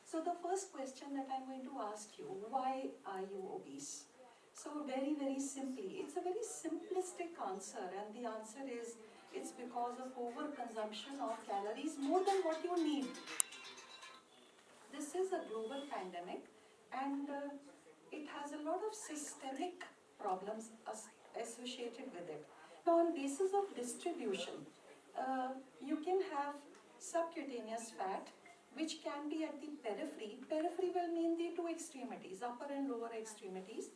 So the first question that I'm going to ask you, why are you obese? So very, very simply, it's a very simplistic answer, and the answer is it's because of overconsumption of calories more than what you need. This is a global pandemic, and it has a lot of systemic problems associated with it. Now, on basis of distribution, you can have subcutaneous fat, which can be at the periphery. Periphery will mean the two extremities, upper and lower extremities.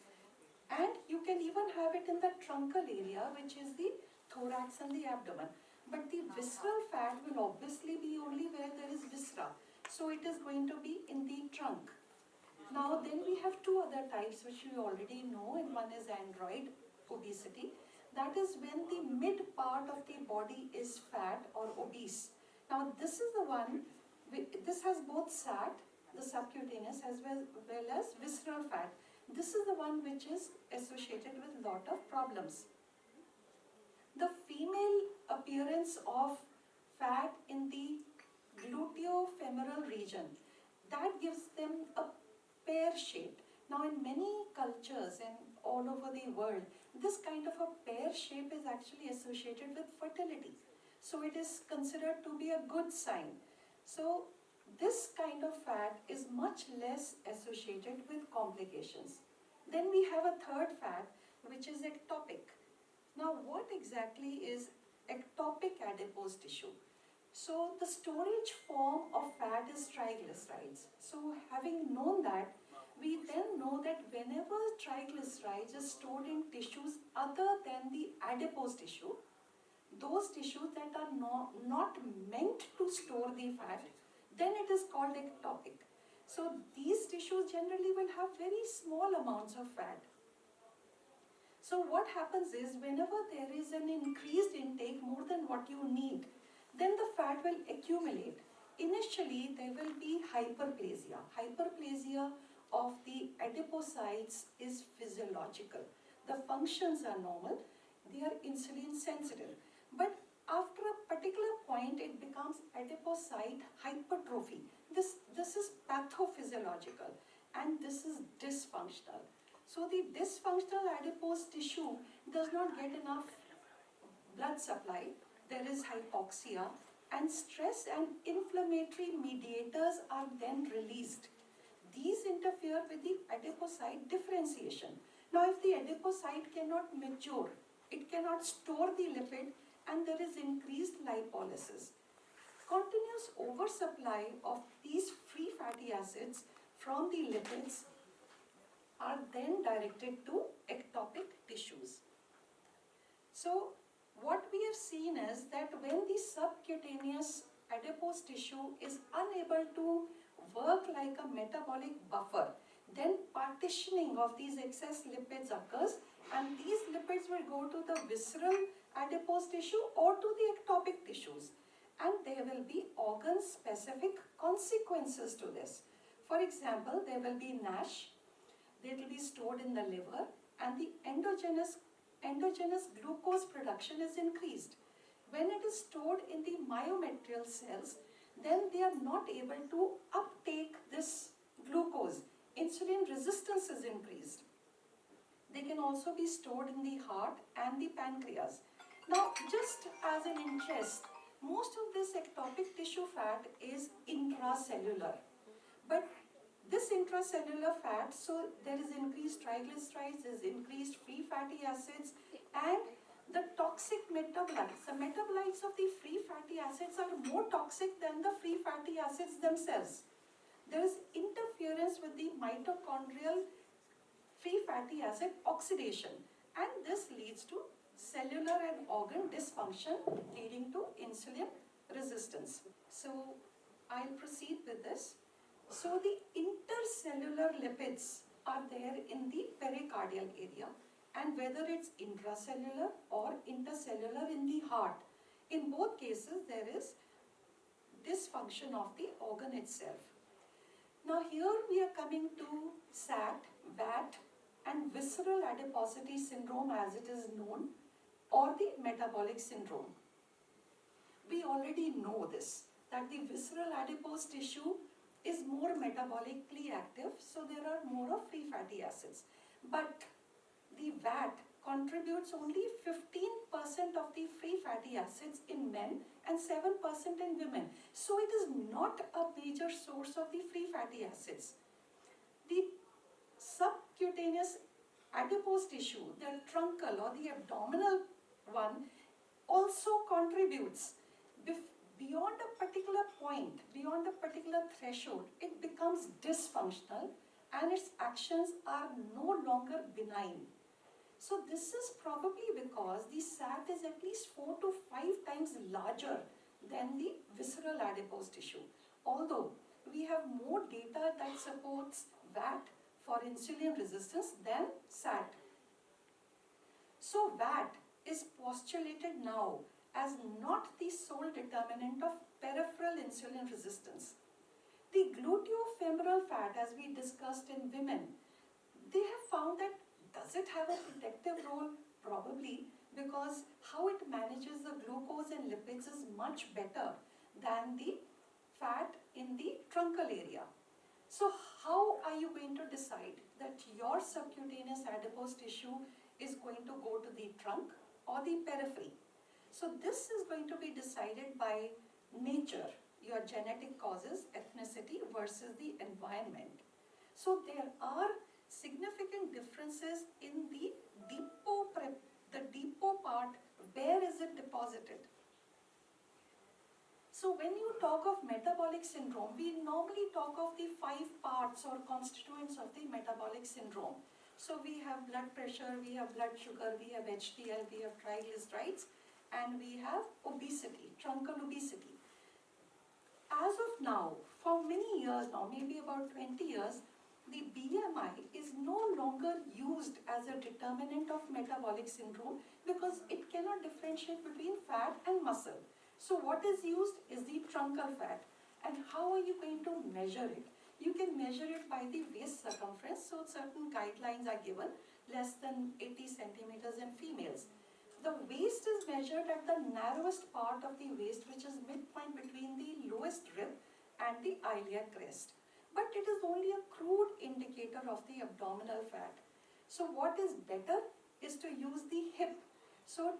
And you can even have it in the truncal area, which is the thorax and the abdomen. But the visceral fat will obviously be only where there is viscera. So it is going to be in the trunk. Now then we have two other types which you already know, and one is android obesity. That is when the mid part of the body is fat or obese. Now this is the one, this has both SAT, the subcutaneous, as well as visceral fat. This is the one which is associated with a lot of problems. The female appearance of fat in the gluteofemoral region, that gives them a pear shape. Now in many cultures and all over the world, this kind of a pear shape is actually associated with fertility. So it is considered to be a good sign. So this kind of fat is much less associated with complications. Then we have a third fat, which is ectopic. Now what exactly is ectopic adipose tissue? So the storage form of fat is triglycerides. So having known that, we then know that whenever triglycerides is stored in tissues other than the adipose tissue, those tissues that are not meant to store the fat, then it is called ectopic. So these tissues generally will have very small amounts of fat. So what happens is, whenever there is an increased intake more than what you need, then the fat will accumulate. Initially, there will be hyperplasia. Hyperplasia of the adipocytes is physiological. The functions are normal, they are insulin sensitive. But after a particular point, it becomes adipocyte hypertrophy. This is pathophysiological, and this is dysfunctional. So the dysfunctional adipose tissue does not get enough blood supply. There is hypoxia, and stress and inflammatory mediators are then released. These interfere with the adipocyte differentiation. Now if the adipocyte cannot mature, it cannot store the lipid, and there is increased lipolysis. Continuous oversupply of these free fatty acids from the lipids are then directed to ectopic tissues. So what we have seen is that when the subcutaneous adipose tissue is unable to work like a metabolic buffer, then partitioning of these excess lipids occurs, and these lipids will go to the visceral adipose tissue or to the ectopic tissues, and there will be organ-specific consequences to this. For example, there will be NASH, they will be stored in the liver, and the endogenous glucose production is increased. When it is stored in the myometrial cells, then they are not able to uptake this glucose. Insulin resistance is increased. They can also be stored in the heart and the pancreas. Now, just as an interest, most of this ectopic tissue fat is intracellular. But this intracellular fat, so there is increased triglycerides, there is increased free fatty acids, and the toxic metabolites. The metabolites of the free fatty acids are more toxic than the free fatty acids themselves. There is interference with the mitochondrial free fatty acid oxidation, and this leads to cellular and organ dysfunction, leading to insulin resistance. So I'll proceed with this. So the intercellular lipids are there in the pericardial area, and whether it's intracellular or intercellular in the heart, in both cases there is dysfunction of the organ itself. Now here we are coming to SAT, VAT, and visceral adiposity syndrome as it is known, or the metabolic syndrome. We already know this, that the visceral adipose tissue is more metabolically active, so there are more of free fatty acids. But the VAT contributes only 15% of the free fatty acids in men and 7% in women. So it is not a major source of the free fatty acids. The subcutaneous adipose tissue, the truncal or the abdominal one, also contributes. Beyond a particular point, beyond a particular threshold, it becomes dysfunctional and its actions are no longer benign. So this is probably because the SAT is at least 4 to 5 times larger than the visceral adipose tissue. Although we have more data that supports VAT for insulin resistance than SAT. So VAT is postulated now as not the sole determinant of peripheral insulin resistance. The gluteofemoral fat, as we discussed in women, they have found that does it have a protective role? Probably, because how it manages the glucose and lipids is much better than the fat in the truncal area. So how are you going to decide that your subcutaneous adipose tissue is going to go to the trunk or the periphery? So this is going to be decided by nature, your genetic causes, ethnicity versus the environment. So there are significant differences in the depot part. Where is it deposited? So when you talk of metabolic syndrome, we normally talk of the 5 parts or constituents of the metabolic syndrome. So we have blood pressure, we have blood sugar, we have HDL, we have triglycerides, and we have obesity, truncal obesity. As of now, for many years now, maybe about 20 years, the BMI is no longer used as a determinant of metabolic syndrome because it cannot differentiate between fat and muscle. So what is used is the truncal fat. And how are you going to measure it? You can measure it by the waist circumference. So certain guidelines are given, less than 80 centimeters in females. The waist is measured at the narrowest part of the waist, which is midpoint between the lowest rib and the iliac crest. But it is only a crude indicator of the abdominal fat. So what is better is to use the hip. So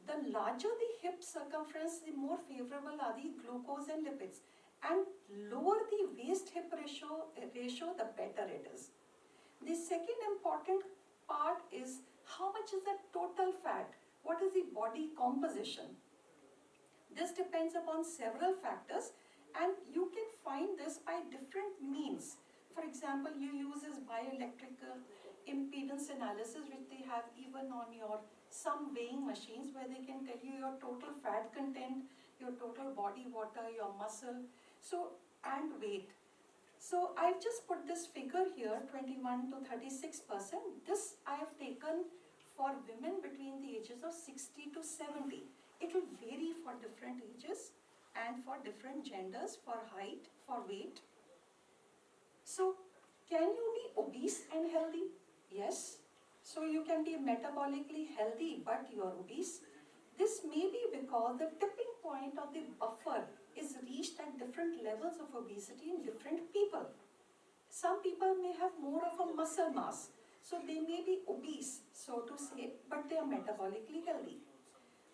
the larger the hip circumference, the more favorable are the glucose and lipids. And lower the waist-hip ratio, the better it is. The second important part is how much is the total fat? What is the body composition? This depends upon several factors, and you can find this by different means. For example, you use this bioelectrical impedance analysis, which they have even on your some weighing machines, where they can tell you your total fat content, your total body water, your muscle, so and weight. So I've just put this figure here, 21 to 36%. This I have taken for women between the ages of 60 to 70. It will vary for different ages and for different genders, for height, for weight. So can you be obese and healthy? Yes. So you can be metabolically healthy but you are obese. This may be because the tipping point of the buffer is reached at different levels of obesity in different people. Some people may have more of a muscle mass, so they may be obese, so to say, but they are metabolically healthy.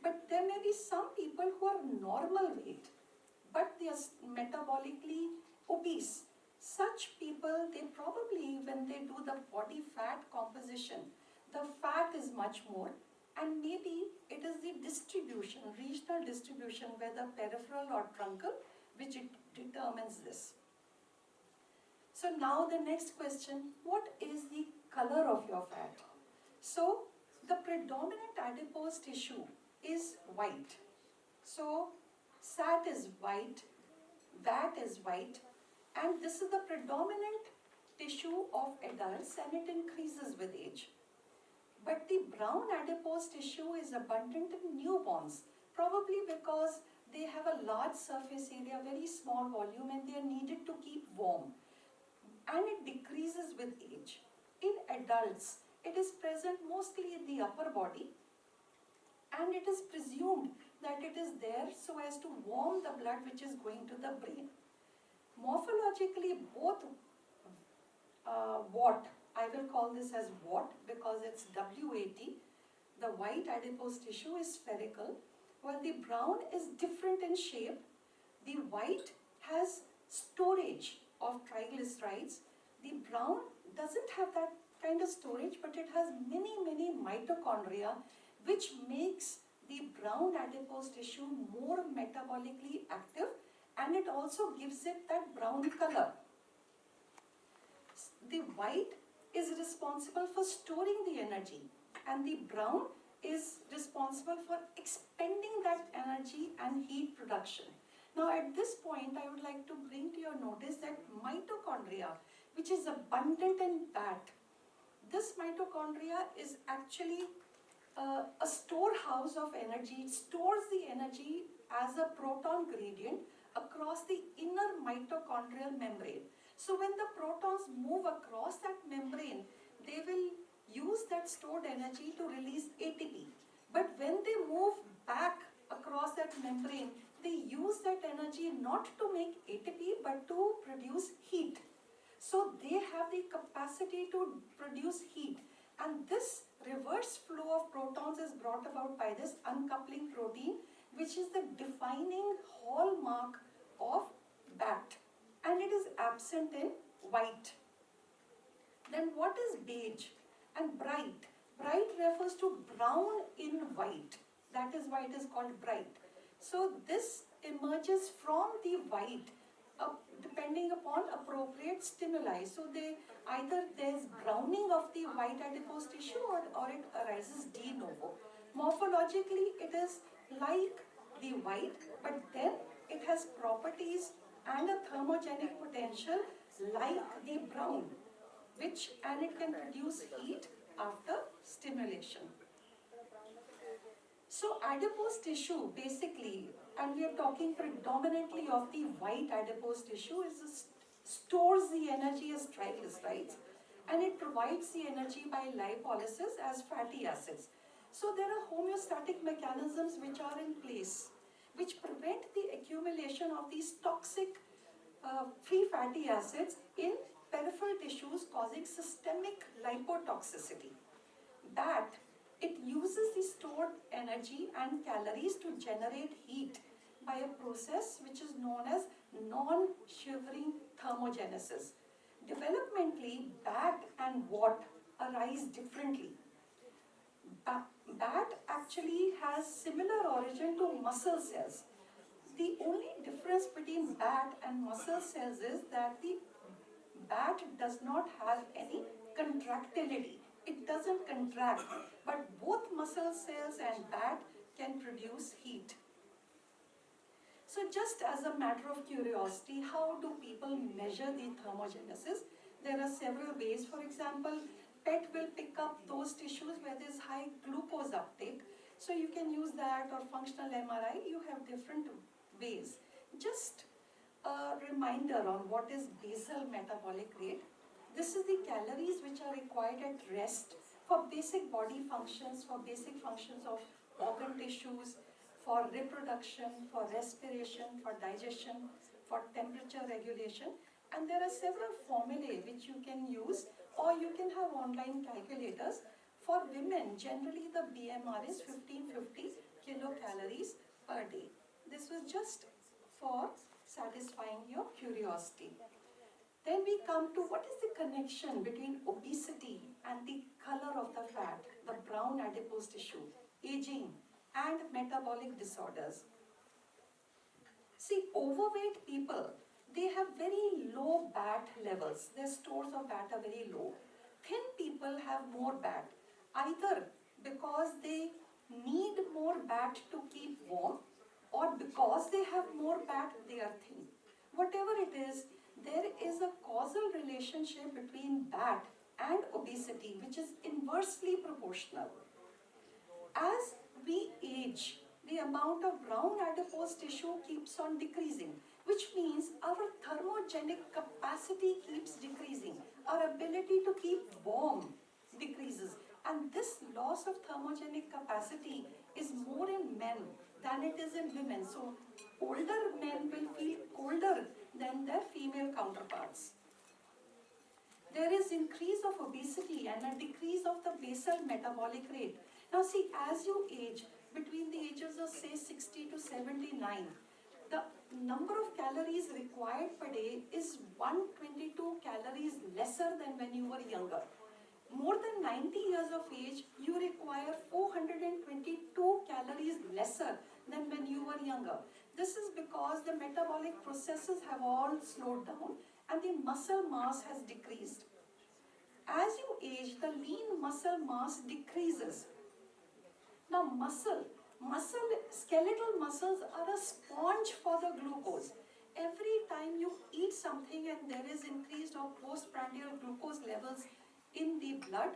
But there may be some people who are normal weight, but they are metabolically obese. Such people, they probably, when they do the body fat composition, the fat is much more, and maybe it is the distribution, regional distribution, whether peripheral or truncal, which it determines this. So now the next question, what is the color of your fat? So the predominant adipose tissue is white. So SAT is white, VAT is white, and this is the predominant tissue of adults, and it increases with age. But the brown adipose tissue is abundant in newborns, probably because they have a large surface area, very small volume, and they are needed to keep warm. And it decreases with age. In adults, it is present mostly in the upper body, and it is presumed that it is there so as to warm the blood which is going to the brain. Morphologically, both WAT, I will call this as WAT because it's WAT, the white adipose tissue is spherical, while the brown is different in shape. The white has storage of triglycerides. The brown doesn't have that kind of storage, but it has many mitochondria, which makes the brown adipose tissue more metabolically active, and it also gives it that brown color. The white is responsible for storing the energy, and the brown is responsible for expending that energy and heat production. Now at this point, I would like to bring to your notice that mitochondria, which is abundant in bat, this mitochondria is actually a storehouse of energy. It stores the energy as a proton gradient across the inner mitochondrial membrane. So when the protons move across that membrane, they will use that stored energy to release ATP. But when they move back across that membrane, they use that energy not to make ATP but to produce heat. So they have the capacity to produce heat. And this reverse flow of protons is brought about by this uncoupling protein, which is the defining hallmark of bat. And it is absent in white. Then what is beige and bright? Bright refers to brown in white. That is why it is called bright. So this emerges from the white depending upon appropriate stimuli. So either there's browning of the white adipose tissue or it arises de novo. Morphologically, it is like the white, but then it has properties and a thermogenic potential like the brown, and it can produce heat after stimulation. So adipose tissue basically, and we are talking predominantly of the white adipose tissue, stores the energy as triglycerides, and it provides the energy by lipolysis as fatty acids. So there are homeostatic mechanisms which are in place, which prevent the accumulation of these toxic free fatty acids in peripheral tissues, causing systemic lipotoxicity. That it uses the stored energy and calories to generate heat by a process which is known as non-shivering thermogenesis. Developmentally, bat and wat arise differently. Bat actually has similar origin to muscle cells. The only difference between bat and muscle cells is that the bat does not have any contractility. It doesn't contract, but both muscle cells and bat can produce heat. So just as a matter of curiosity, how do people measure the thermogenesis? There are several ways. For example, PET will pick up those tissues where there is high glucose uptake. So you can use that, or functional MRI. You have different ways. Just a reminder on what is basal metabolic rate. This is the calories which are required at rest for basic body functions, for basic functions of organ tissues, for reproduction, for respiration, for digestion, for temperature regulation. And there are several formulae which you can use, or you can have online calculators. For women, generally the BMR is 1550 kilocalories per day. This was just for satisfying your curiosity. Then we come to what is the connection between obesity and the color of the fat, the brown adipose tissue, aging, and metabolic disorders. See, overweight people, they have very low BAT levels. Their stores of BAT are very low. Thin people have more BAT, either because they need more BAT to keep warm, or because they have more BAT, they are thin. Whatever it is, there is a causal relationship between BAT and obesity, which is inversely proportional. As we age, the amount of brown adipose tissue keeps on decreasing, which means our thermogenic capacity keeps decreasing. Our ability to keep warm decreases. And this loss of thermogenic capacity is more in men than it is in women. So older men will feel colder than their female counterparts. There is increase of obesity and a decrease of the basal metabolic rate. Now see, as you age, between the ages of say 60 to 79, the number of calories required per day is 122 calories lesser than when you were younger. More than 90 years of age, you require 422 calories lesser than when you were younger. This is because the metabolic processes have all slowed down and the muscle mass has decreased. As you age, the lean muscle mass decreases. Now skeletal muscles are a sponge for the glucose. Every time you eat something and there is increased or postprandial glucose levels in the blood,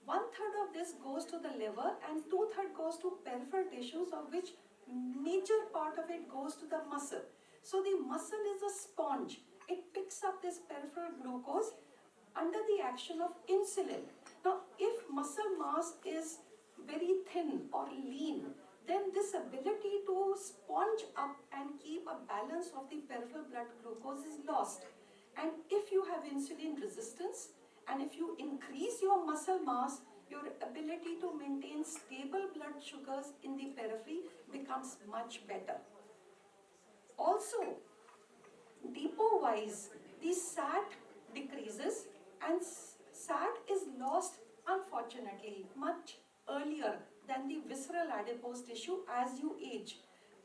1/3 of this goes to the liver and 2/3 goes to peripheral tissues, of which major part of it goes to the muscle. So the muscle is a sponge. It picks up this peripheral glucose under the action of insulin. Now, if muscle mass is very thin or lean, then this ability to sponge up and keep a balance of the peripheral blood glucose is lost. And if you have insulin resistance, and if you increase your muscle mass, your ability to maintain stable blood sugars in the periphery becomes much better. Also, depot-wise, the SAT decreases, and SAT is lost, unfortunately, much earlier than the visceral adipose tissue as you age.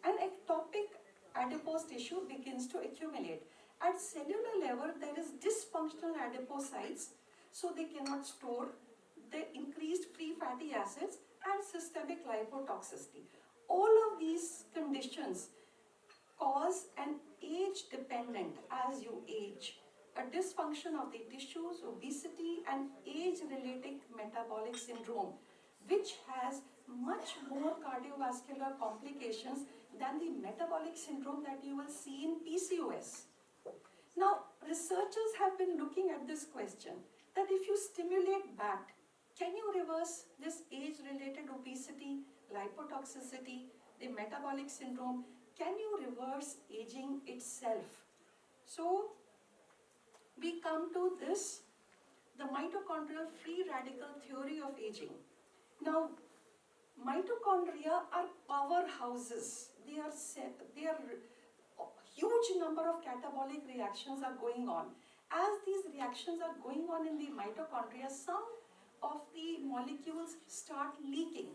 And ectopic adipose tissue begins to accumulate. At cellular level, there is dysfunctional adipocytes, so they cannot store the increased free fatty acids and systemic lipotoxicity. All of these conditions cause an age-dependent, as you age, a dysfunction of the tissues, obesity, and age-related metabolic syndrome, which has much more cardiovascular complications than the metabolic syndrome that you will see in PCOS. Now, researchers have been looking at this question, that if you stimulate BAT, can you reverse this age-related obesity, lipotoxicity, the metabolic syndrome? Can you reverse aging itself? So, we come to this, the mitochondrial free radical theory of aging. Now, mitochondria are powerhouses. They are huge number of catabolic reactions are going on. As these reactions are going on in the mitochondria, some of the molecules start leaking,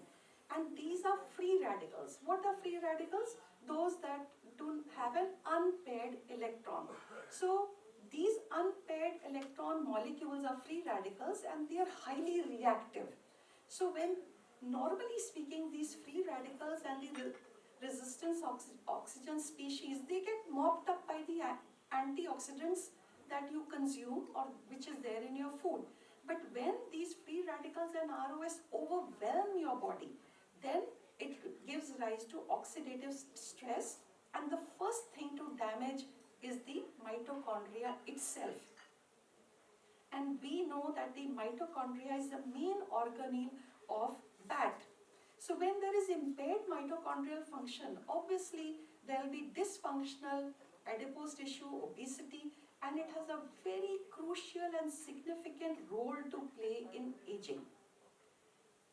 and these are free radicals. What are free radicals? Those that don't have an unpaired electron. So these unpaired electron molecules are free radicals, and they are highly reactive. So when, normally speaking, these free radicals and the resistance oxygen species, they get mopped up by the antioxidants that you consume or which is there in your food. But when these free radicals and ROS overwhelm your body, then it gives rise to oxidative stress, and the first thing to damage is the mitochondria itself. And we know that the mitochondria is the main organelle of BAT. So when there is impaired mitochondrial function, obviously there will be dysfunctional adipose tissue, obesity, and it has a very crucial and significant role to play in aging.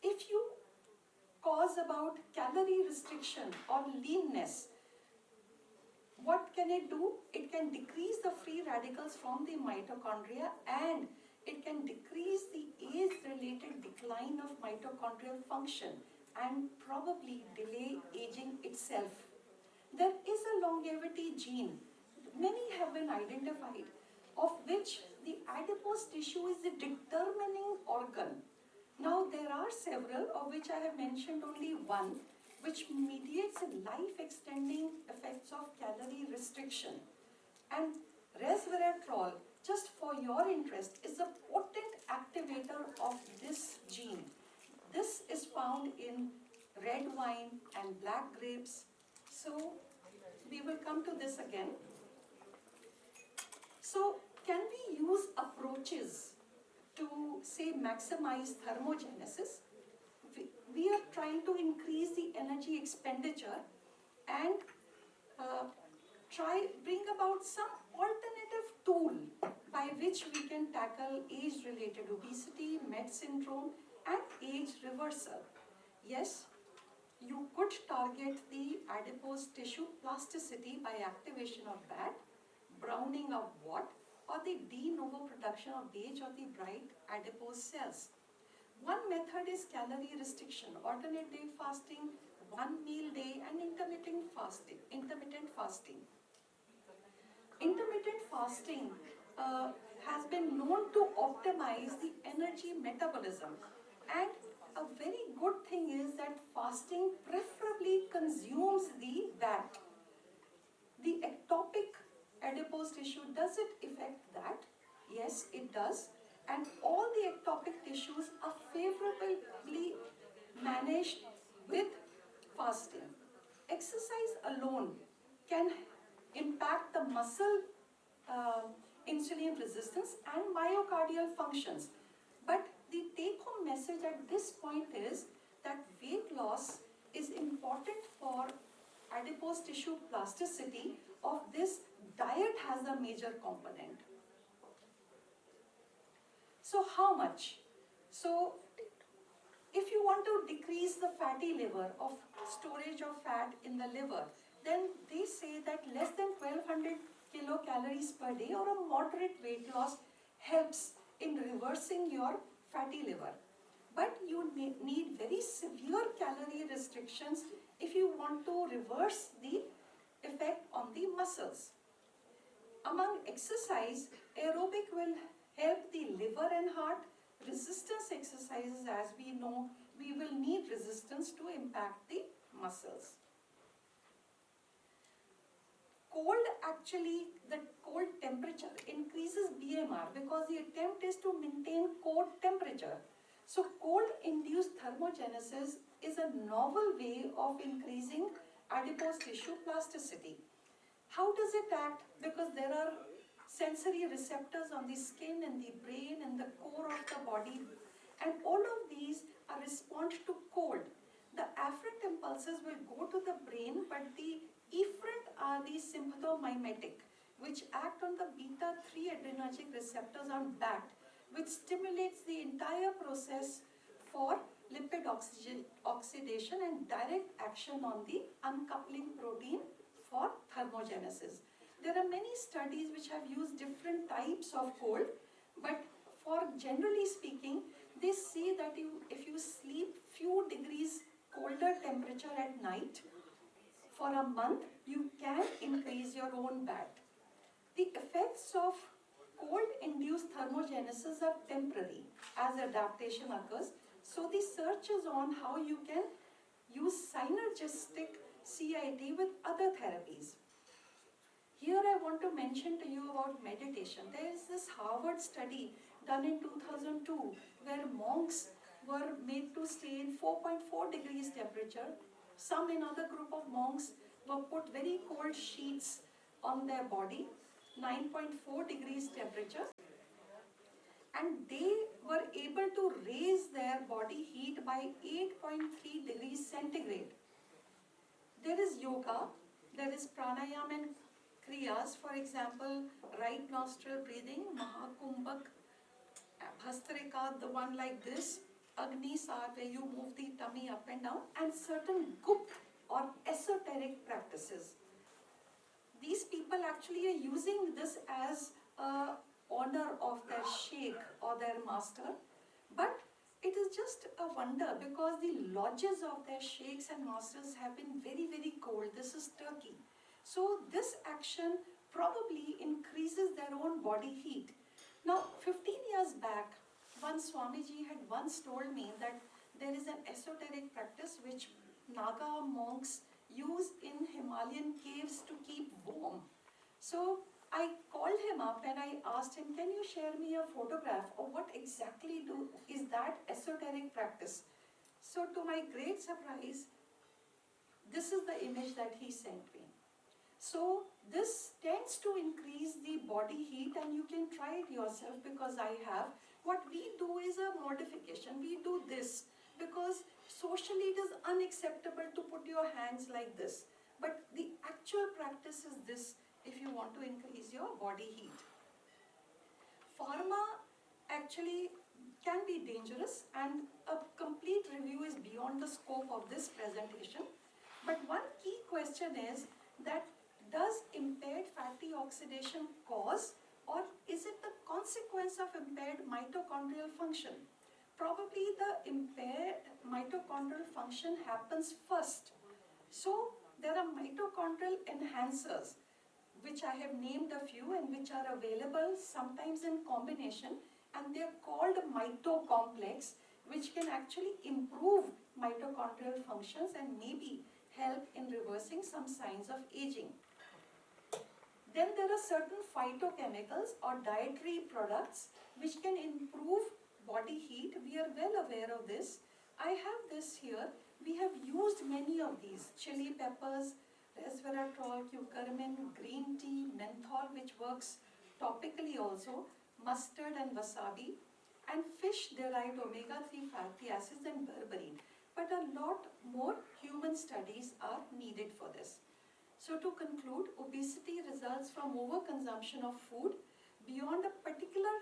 If you cause about calorie restriction or leanness, what can it do? It can decrease the free radicals from the mitochondria, and it can decrease the age-related decline of mitochondrial function and probably delay aging itself. There is a longevity gene, many have been identified, of which the adipose tissue is the determining organ. Now there are several, of which I have mentioned only one, which mediates life-extending effects of calorie restriction. And resveratrol, just for your interest, is a potent activator of this gene. This is found in red wine and black grapes. So we will come to this again. So can we use approaches to, say, maximize thermogenesis? We are trying to increase the energy expenditure and bring about some alternative tool by which we can tackle age-related obesity, Met syndrome, and age reversal. Yes, you could target the adipose tissue plasticity by activation of BAT, browning of what, or the de novo production of beige or the bright adipose cells. One method is calorie restriction, alternate day fasting, one meal day, and intermittent fasting. Intermittent fasting has been known to optimize the energy metabolism, and a very good thing is that fasting preferably consumes the fat. The ectopic adipose tissue, does it affect that? Yes, it does. And all the ectopic tissues are favorably managed with fasting. Exercise alone can impact the muscle insulin resistance and myocardial functions. But the take-home message at this point is that weight loss is important for adipose tissue plasticity. Of this, diet has a major component. So how much? So if you want to decrease the fatty liver, of storage of fat in the liver, then they say that less than 1200 kilocalories per day or a moderate weight loss helps in reversing your fatty liver. But you need very severe calorie restrictions if you want to reverse the effect on the muscles. Among exercise, aerobic will help the liver and heart. Resistance exercises, as we know, we will need resistance to impact the muscles. The cold temperature increases BMR because the attempt is to maintain cold temperature. So cold-induced thermogenesis is a novel way of increasing adipose tissue plasticity. How does it act? Because there are sensory receptors on the skin and the brain and the core of the body, and all of these are respond to cold. The afferent impulses will go to the brain, but the efferent are the sympathomimetic, which act on the beta-3 adrenergic receptors on BAT, which stimulates the entire process for lipid oxidation and direct action on the uncoupling protein for thermogenesis. There are many studies which have used different types of cold, but for generally speaking, they say that if you sleep few degrees colder temperature at night for a month, you can increase your own BAT. The effects of cold-induced thermogenesis are temporary as adaptation occurs. So the search is on how you can use synergistic CIT with other therapies. Here I want to mention to you about meditation. There is this Harvard study done in 2002 where monks were made to stay in 4.4 degrees temperature. Some another group of monks were put very cold sheets on their body, 9.4 degrees temperature, and they were able to raise their body heat by 8.3 degrees centigrade. There is yoga, there is pranayama and kriyas, for example, right nostril breathing, Mahakumbhak, Bhastrika, the one like this, Agni Sat, where you move the tummy up and down, and certain gupt or esoteric practices. These people actually are using this as a honor of their sheikh or their master, but it is just a wonder because the lodges of their sheikhs and masters have been very, very cold. This is Turkey. So this action probably increases their own body heat. Now, 15 years back, one Swamiji had once told me that there is an esoteric practice which Naga monks use in Himalayan caves to keep warm. So I called him up and I asked him, can you share me a photograph of what exactly is that esoteric practice? So to my great surprise, this is the image that he sent me. So this tends to increase the body heat, and you can try it yourself because I have. What we do is a modification. We do this because socially it is unacceptable to put your hands like this. But the actual practice is this. if you want to increase your body heat. Pharma actually can be dangerous, and a complete review is beyond the scope of this presentation. But one key question is that does impaired fatty oxidation cause, or is it the consequence of impaired mitochondrial function? Probably the impaired mitochondrial function happens first. So there are mitochondrial enhancers, which I have named a few and which are available sometimes in combination, and they are called mitocomplex, which can actually improve mitochondrial functions and maybe help in reversing some signs of aging. Then there are certain phytochemicals or dietary products which can improve body heat. We are well aware of this. I have this here. We have used many of these: chili peppers, resveratrol, curcumin, green tea, menthol, which works topically also, mustard and wasabi, and fish-derived omega-3 fatty acids and berberine. But a lot more human studies are needed for this. So to conclude, obesity results from overconsumption of food beyond a particular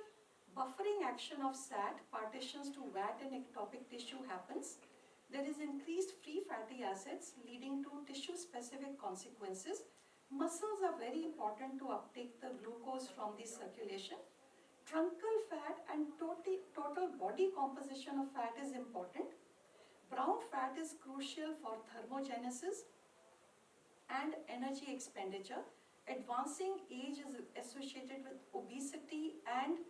buffering action of SAT, partitions to VAT and ectopic tissue happens. There is increased free fatty acids leading to tissue-specific consequences. Muscles are very important to uptake the glucose from the circulation. Truncal fat and total body composition of fat is important. Brown fat is crucial for thermogenesis and energy expenditure. Advancing age is associated with obesity and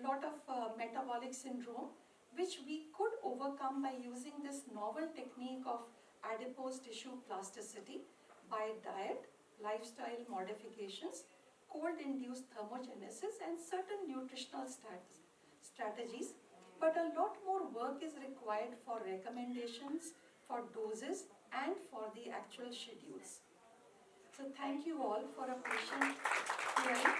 lot of metabolic syndrome, which we could overcome by using this novel technique of adipose tissue plasticity by diet, lifestyle modifications, cold-induced thermogenesis, and certain nutritional strategies. But a lot more work is required for recommendations, for doses, and for the actual schedules. So thank you all for a patient hearing.